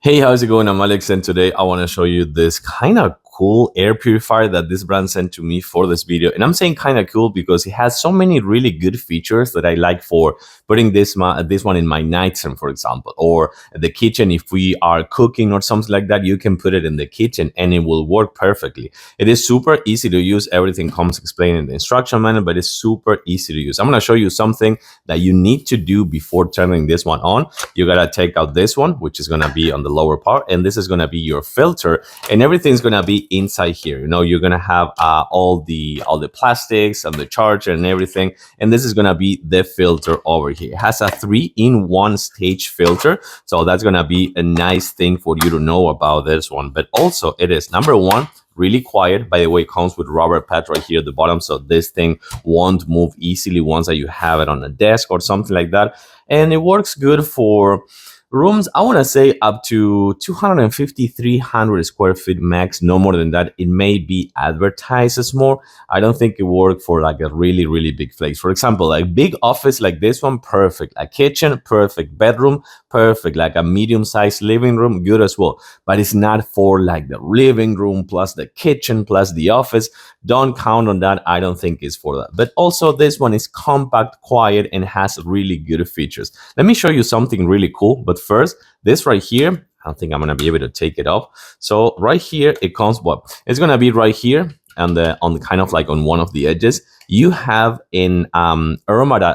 Hey, how's it going? I'm Alex, and today I want to show you this kind of cool air purifier that this brand sent to me for this video. And I'm saying kind of cool because it has so many really good features that I like for putting this one in my nightstand, for example, or the kitchen. If we are cooking or something like that, you can put it in the kitchen and it will work perfectly. It is super easy to use. Everything comes explained in the instruction manual, but it's super easy to use. I'm going to show you something that you need to do before turning this one on. You got to take out this one, which is going to be on the lower part, and this is going to be your filter, and everything's going to be inside here. You know, you're going to have all the plastics and the charger and everything, and this is going to be the filter over here. It has a 3-in-1 stage filter, so that's going to be a nice thing for you to know about this one. But also it is, number one, really quiet. By the way, it comes with rubber pads right here at the bottom, so this thing won't move easily once that you have it on a desk or something like that. And it works good for rooms, I want to say up to 250, 300 square feet max, no more than that. It may be advertised as more. I don't think it worked for like a really big place. For example, a big office like this one, perfect. A kitchen, perfect. Bedroom, perfect. Like a medium-sized living room, good as well. But it's not for like the living room plus the kitchen plus the office. Don't count on that. I don't think it's for that. But also this one is compact, quiet, and has really good features. Let me show you something really cool. But first, this right here, I don't think I'm going to be able to take it off. So right here, it comes, what? It's going to be right here and on kind of like on one of the edges. You have an aromatizer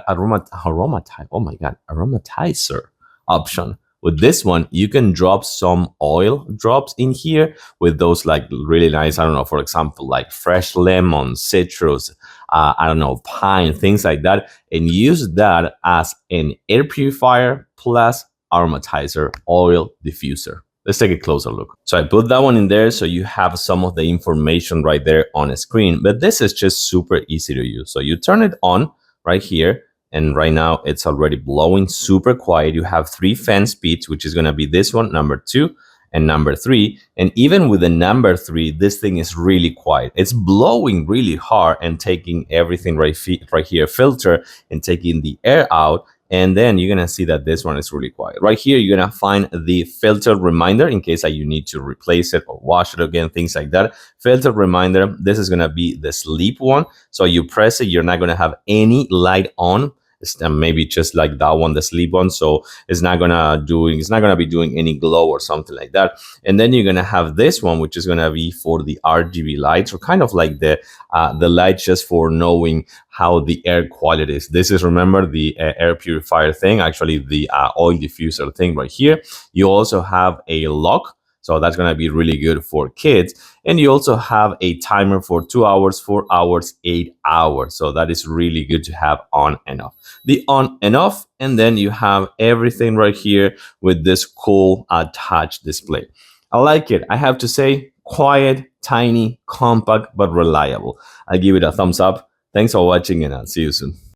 option. With this one, you can drop some oil drops in here with those like really nice, I don't know, for example, like fresh lemon, citrus, I don't know, pine, things like that, and use that as an air purifier plus aromatizer oil diffuser. Let's take a closer look. So I put that one in there so you have some of the information right there on the screen, but this is just super easy to use. So you turn it on right here, and right now it's already blowing super quiet. You have 3 fan speeds, which is going to be this one, number 2 and number 3. And even with the number 3, this thing is really quiet. It's blowing really hard and taking everything right here, filter, and taking the air out. And then you're going to see that this one is really quiet. Right here, you're going to find the filter reminder in case that you need to replace it or wash it again, things like that. Filter reminder, this is going to be the sleep one. So you press it, you're not going to have any light on. It's maybe just like that one, the sleep one. So it's not gonna be doing any glow or something like that. And then you're gonna have this one, which is gonna be for the RGB lights, or kind of like the lights just for knowing how the air quality is. This is, remember, the air purifier thing, actually the oil diffuser thing right here. You also have a lock. So that's going to be really good for kids. And you also have a timer for 2 hours, 4 hours, 8 hours. So that is really good to have on and off. The on and off, and then you have everything right here with this cool touch display. I like it. I have to say, quiet, tiny, compact, but reliable. I give it a thumbs up. Thanks for watching, and I'll see you soon.